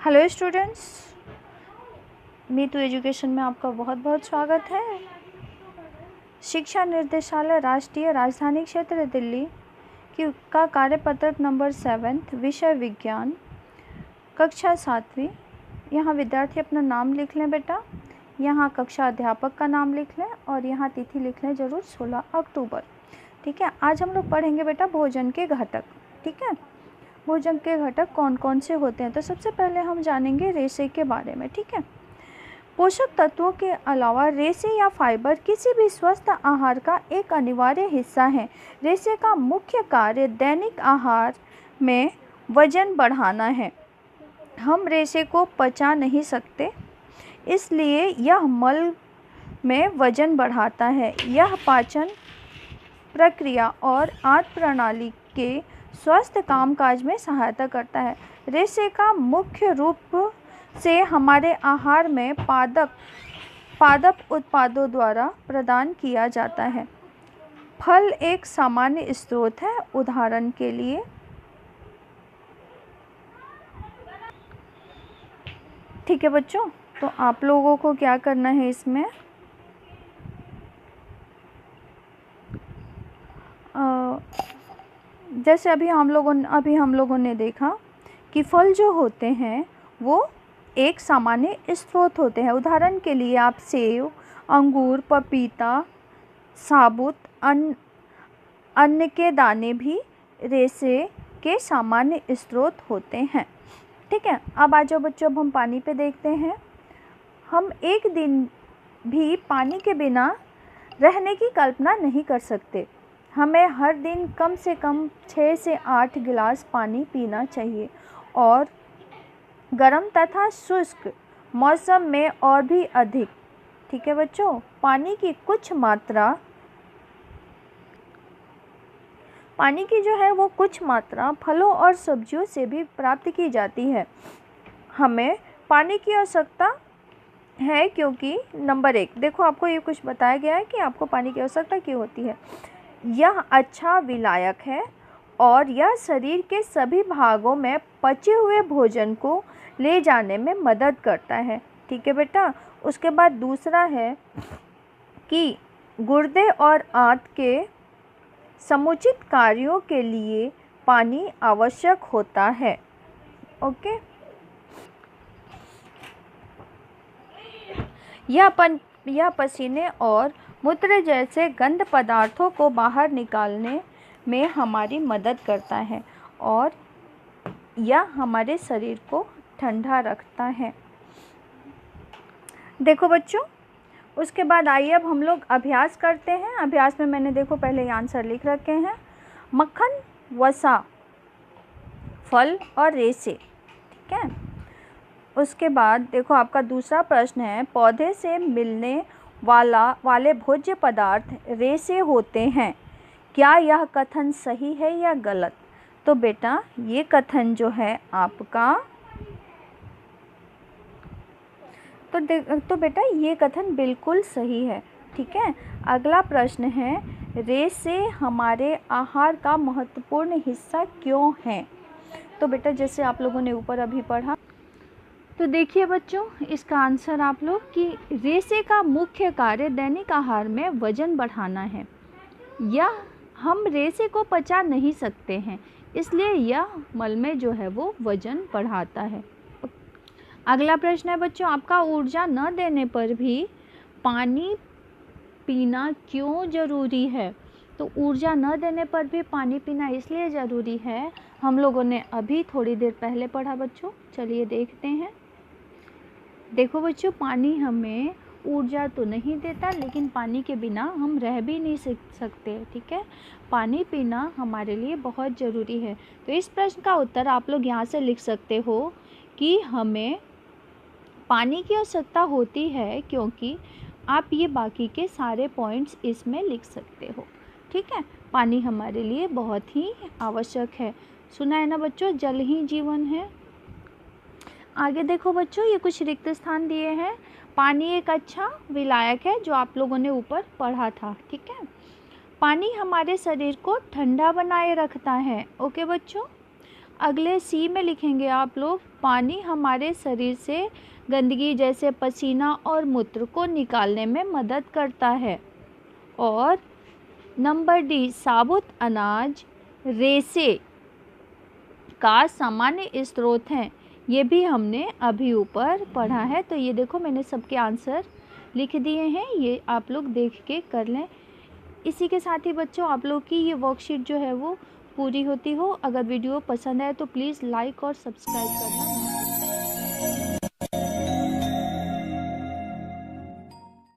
Hello students, Meetu education में आपका बहुत बहुत स्वागत है। शिक्षा निर्देशालय राष्ट्रीय राजधानी क्षेत्र दिल्ली का कार्यपत्रक नंबर 7 विषय विज्ञान कक्षा 7वीं। यहाँ विद्यार्थी अपना नाम लिख लें बेटा, यहाँ कक्षा अध्यापक का नाम लिख लें और यहाँ तिथि लिख लें ज़रूर 16 अक्टूबर। ठीक है, आज हम लोग पढ़ेंगे बेटा भोजन के घटक। ठीक है, भोजन के घटक कौन कौन से होते हैं। तो सबसे पहले हम जानेंगे रेशे के बारे में। ठीक है, पोषक तत्वों के अलावा रेशे या फाइबर किसी भी स्वस्थ आहार का एक अनिवार्य हिस्सा है। रेशे का मुख्य कार्य दैनिक आहार में वजन बढ़ाना है। हम रेशे को पचा नहीं सकते, इसलिए यह मल में वजन बढ़ाता है। यह पाचन प्रक्रिया और आंत प्रणाली के स्वस्थ कामकाज में सहायता करता है। रेशे का मुख्य रूप से हमारे आहार में पादप उत्पादों द्वारा प्रदान किया जाता है। फल एक सामान्य स्रोत है। उदाहरण के लिए ठीक है बच्चों, तो आप लोगों को क्या करना है इसमें जैसे अभी हम लोगों ने देखा कि फल जो होते हैं वो एक सामान्य स्रोत होते हैं। उदाहरण के लिए आप सेब, अंगूर, पपीता, साबुत अन्न के दाने भी रेशे के सामान्य स्रोत होते हैं। ठीक है, अब आ जाओ बच्चों, अब हम पानी पे देखते हैं। हम एक दिन भी पानी के बिना रहने की कल्पना नहीं कर सकते। हमें हर दिन कम से कम 6 से 8 गिलास पानी पीना चाहिए और गर्म तथा शुष्क मौसम में और भी अधिक। ठीक है बच्चों, पानी की जो है वो कुछ मात्रा फलों और सब्जियों से भी प्राप्त की जाती है। हमें पानी की आवश्यकता है क्योंकि नंबर 1 देखो, आपको ये कुछ बताया गया है कि आपको पानी की आवश्यकता क्यों होती है। यह अच्छा विलायक है और यह शरीर के सभी भागों में पचे हुए भोजन को ले जाने में मदद करता है। ठीक है बेटा, उसके बाद दूसरा है कि गुर्दे और आंत के समुचित कार्यों के लिए पानी आवश्यक होता है। ओके, यह पसीने और मूत्र जैसे गंध पदार्थों को बाहर निकालने में हमारी मदद करता है और यह हमारे शरीर को ठंडा रखता है। देखो बच्चों, उसके बाद आइए अब हम लोग अभ्यास करते हैं। अभ्यास में मैंने देखो पहले आंसर लिख रखे हैं। मक्खन, वसा, फल और रेशे। ठीक है, उसके बाद देखो आपका दूसरा प्रश्न है, पौधे से मिलने वाले भोज्य पदार्थ रेशे होते हैं। क्या यह कथन सही है या गलत? तो बेटा ये कथन जो है आपका तो बेटा ये कथन बिल्कुल सही है। ठीक है, अगला प्रश्न है, रेशे हमारे आहार का महत्वपूर्ण हिस्सा क्यों है? तो बेटा जैसे आप लोगों ने ऊपर अभी पढ़ा, तो देखिए बच्चों इसका आंसर आप लोग कि रेशे का मुख्य कार्य दैनिक आहार में वजन बढ़ाना है। यह हम रेशे को पचा नहीं सकते हैं, इसलिए यह मल में जो है वो वजन बढ़ाता है। अगला प्रश्न है बच्चों आपका, ऊर्जा न देने पर भी पानी पीना क्यों ज़रूरी है? तो ऊर्जा न देने पर भी पानी पीना इसलिए ज़रूरी है, हम लोगों ने अभी थोड़ी देर पहले पढ़ा बच्चों। चलिए देखते हैं। देखो बच्चों, पानी हमें ऊर्जा तो नहीं देता, लेकिन पानी के बिना हम रह भी नहीं सकते। ठीक है, पानी पीना हमारे लिए बहुत ज़रूरी है। तो इस प्रश्न का उत्तर आप लोग यहाँ से लिख सकते हो कि हमें पानी की आवश्यकता होती है, क्योंकि आप ये बाकी के सारे पॉइंट्स इसमें लिख सकते हो। ठीक है, पानी हमारे लिए बहुत ही आवश्यक है। सुना है ना बच्चों, जल ही जीवन है। आगे देखो बच्चों, ये कुछ रिक्त स्थान दिए हैं। पानी एक अच्छा विलायक है, जो आप लोगों ने ऊपर पढ़ा था। ठीक है, पानी हमारे शरीर को ठंडा बनाए रखता है। ओके बच्चों, अगले सी में लिखेंगे आप लोग, पानी हमारे शरीर से गंदगी जैसे पसीना और मूत्र को निकालने में मदद करता है। और नंबर डी, साबुत अनाज रेसे का सामान्य स्रोत हैं। ये भी हमने अभी ऊपर पढ़ा है। तो ये देखो मैंने सबके आंसर लिख दिए हैं, ये आप लोग देख के कर लें। इसी के साथ ही बच्चों आप लोग की ये वर्कशीट जो है वो पूरी होती हो। अगर वीडियो पसंद आए तो प्लीज़ लाइक और सब्सक्राइब कर दें।